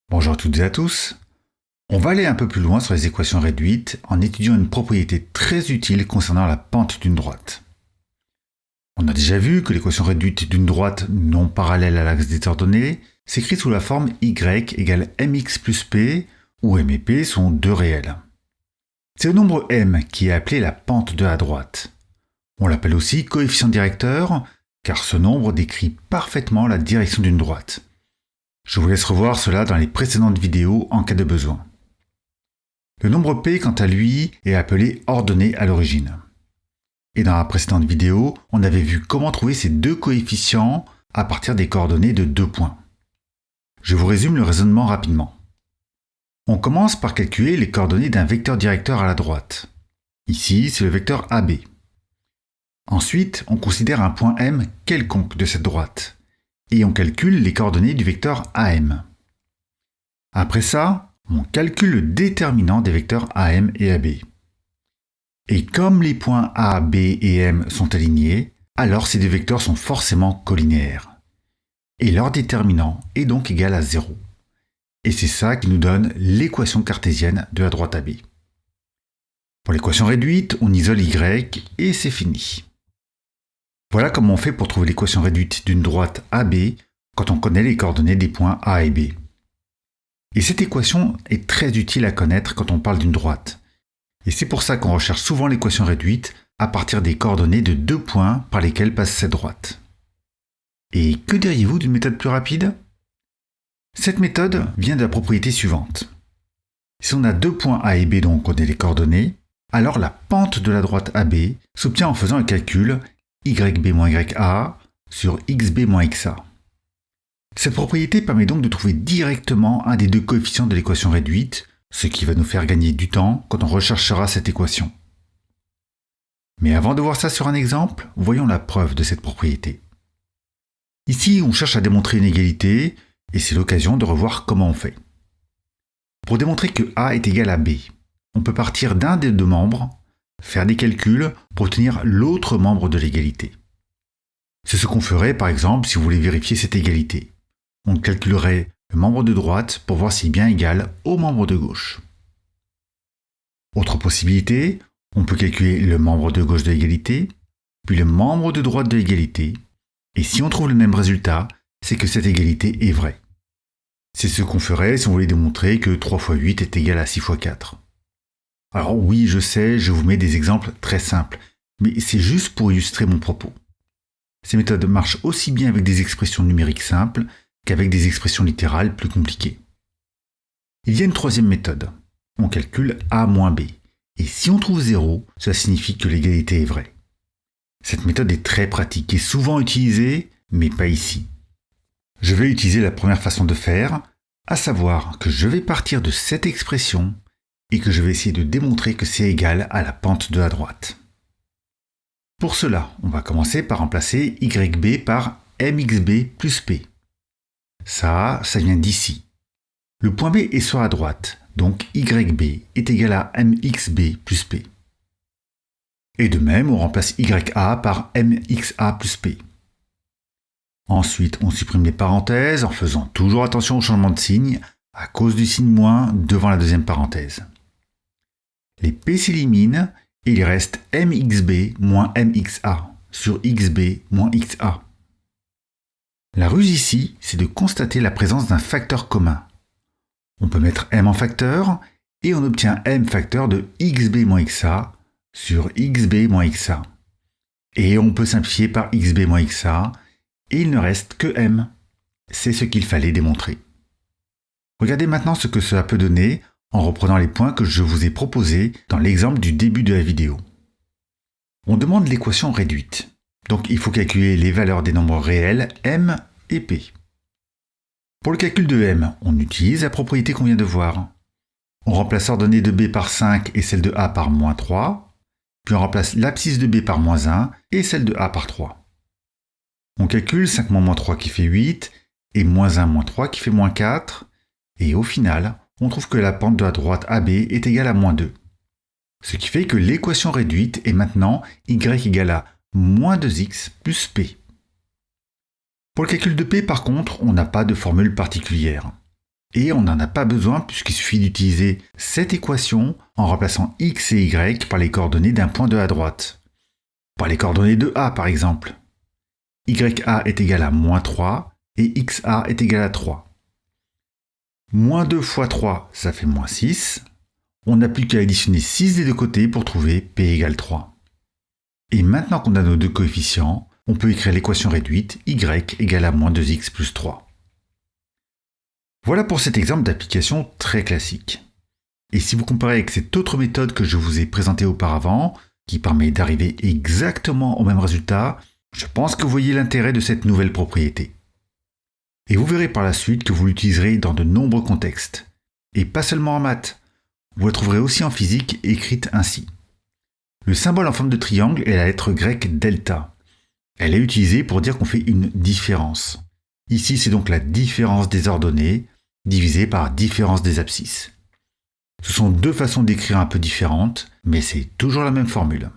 Bonjour à toutes et à tous. On va aller un peu plus loin sur les équations réduites en étudiant une propriété très utile concernant la pente d'une droite. On a déjà vu que l'équation réduite d'une droite non parallèle à l'axe des ordonnées s'écrit sous la forme y égale mx plus p, où m et p sont deux réels. C'est le nombre m qui est appelé la pente de la droite. On l'appelle aussi coefficient directeur, car ce nombre décrit parfaitement la direction d'une droite. Je vous laisse revoir cela dans les précédentes vidéos en cas de besoin. Le nombre p, quant à lui, est appelé ordonnée à l'origine. Et dans la précédente vidéo, on avait vu comment trouver ces deux coefficients à partir des coordonnées de deux points. Je vous résume le raisonnement rapidement. On commence par calculer les coordonnées d'un vecteur directeur à la droite. Ici, c'est le vecteur AB. Ensuite, on considère un point M quelconque de cette droite. Et on calcule les coordonnées du vecteur AM. Après ça, on calcule le déterminant des vecteurs AM et AB. Et comme les points A, B et M sont alignés, alors ces deux vecteurs sont forcément collinéaires. Et leur déterminant est donc égal à 0. Et c'est ça qui nous donne l'équation cartésienne de la droite AB. Pour l'équation réduite, on isole Y et c'est fini. Voilà comment on fait pour trouver l'équation réduite d'une droite AB quand on connaît les coordonnées des points A et B. Et cette équation est très utile à connaître quand on parle d'une droite. Et c'est pour ça qu'on recherche souvent l'équation réduite à partir des coordonnées de deux points par lesquels passe cette droite. Et que diriez-vous d'une méthode plus rapide ? Cette méthode vient de la propriété suivante. Si on a deux points A et B dont on connaît les coordonnées, alors la pente de la droite AB s'obtient en faisant un calcul YB-YA sur XB-XA. Cette propriété permet donc de trouver directement un des deux coefficients de l'équation réduite, ce qui va nous faire gagner du temps quand on recherchera cette équation. Mais avant de voir ça sur un exemple, voyons la preuve de cette propriété. Ici, on cherche à démontrer une égalité, et c'est l'occasion de revoir comment on fait. Pour démontrer que A est égal à B, on peut partir d'un des deux membres, faire des calculs pour obtenir l'autre membre de l'égalité. C'est ce qu'on ferait par exemple si vous voulez vérifier cette égalité. On calculerait le membre de droite pour voir s'il est bien égal au membre de gauche. Autre possibilité, on peut calculer le membre de gauche de l'égalité, puis le membre de droite de l'égalité, et si on trouve le même résultat, c'est que cette égalité est vraie. C'est ce qu'on ferait si on voulait démontrer que 3 x 8 est égal à 6 x 4. Alors oui, je sais, je vous mets des exemples très simples, mais c'est juste pour illustrer mon propos. Ces méthodes marchent aussi bien avec des expressions numériques simples qu'avec des expressions littérales plus compliquées. Il y a une troisième méthode. On calcule A moins B. Et si on trouve 0, cela signifie que l'égalité est vraie. Cette méthode est très pratique et souvent utilisée, mais pas ici. Je vais utiliser la première façon de faire, à savoir que je vais partir de cette expression et que je vais essayer de démontrer que c'est égal à la pente de la droite. Pour cela, on va commencer par remplacer YB par MXB plus P. Ça vient d'ici. Le point B est sur la droite, donc YB est égal à MXB plus P. Et de même, on remplace YA par MXA plus P. Ensuite, on supprime les parenthèses en faisant toujours attention au changement de signe à cause du signe moins devant la deuxième parenthèse. Les P s'éliminent et il reste MXB moins MXA sur XB moins XA. La ruse ici, c'est de constater la présence d'un facteur commun. On peut mettre M en facteur et on obtient M facteur de XB moins XA sur XB moins XA. Et on peut simplifier par XB moins XA et il ne reste que M. C'est ce qu'il fallait démontrer. Regardez maintenant ce que cela peut donner en reprenant les points que je vous ai proposés dans l'exemple du début de la vidéo. On demande l'équation réduite, donc il faut calculer les valeurs des nombres réels M et P. Pour le calcul de M, on utilise la propriété qu'on vient de voir. On remplace l'ordonnée de B par 5 et celle de A par moins 3, puis on remplace l'abscisse de B par moins 1 et celle de A par 3. On calcule 5 moins 3 qui fait 8 et moins 1 moins 3 qui fait moins 4, et au final, on trouve que la pente de la droite AB est égale à moins 2. Ce qui fait que l'équation réduite est maintenant y égale à moins 2x plus p. Pour le calcul de p, par contre, on n'a pas de formule particulière. Et on n'en a pas besoin puisqu'il suffit d'utiliser cette équation en remplaçant x et y par les coordonnées d'un point de à droite. Par les coordonnées de A par exemple. Ya est égal à moins 3 et xa est égal à 3. Moins 2 fois 3, ça fait moins 6. On n'a plus qu'à additionner 6 des deux côtés pour trouver p égale 3. Et maintenant qu'on a nos deux coefficients, on peut écrire l'équation réduite y égale à moins 2x plus 3. Voilà pour cet exemple d'application très classique. Et si vous comparez avec cette autre méthode que je vous ai présentée auparavant, qui permet d'arriver exactement au même résultat, je pense que vous voyez l'intérêt de cette nouvelle propriété. Et vous verrez par la suite que vous l'utiliserez dans de nombreux contextes. Et pas seulement en maths. Vous la trouverez aussi en physique écrite ainsi. Le symbole en forme de triangle est la lettre grecque delta. Elle est utilisée pour dire qu'on fait une différence. Ici, c'est donc la différence des ordonnées divisée par différence des abscisses. Ce sont deux façons d'écrire un peu différentes, mais c'est toujours la même formule.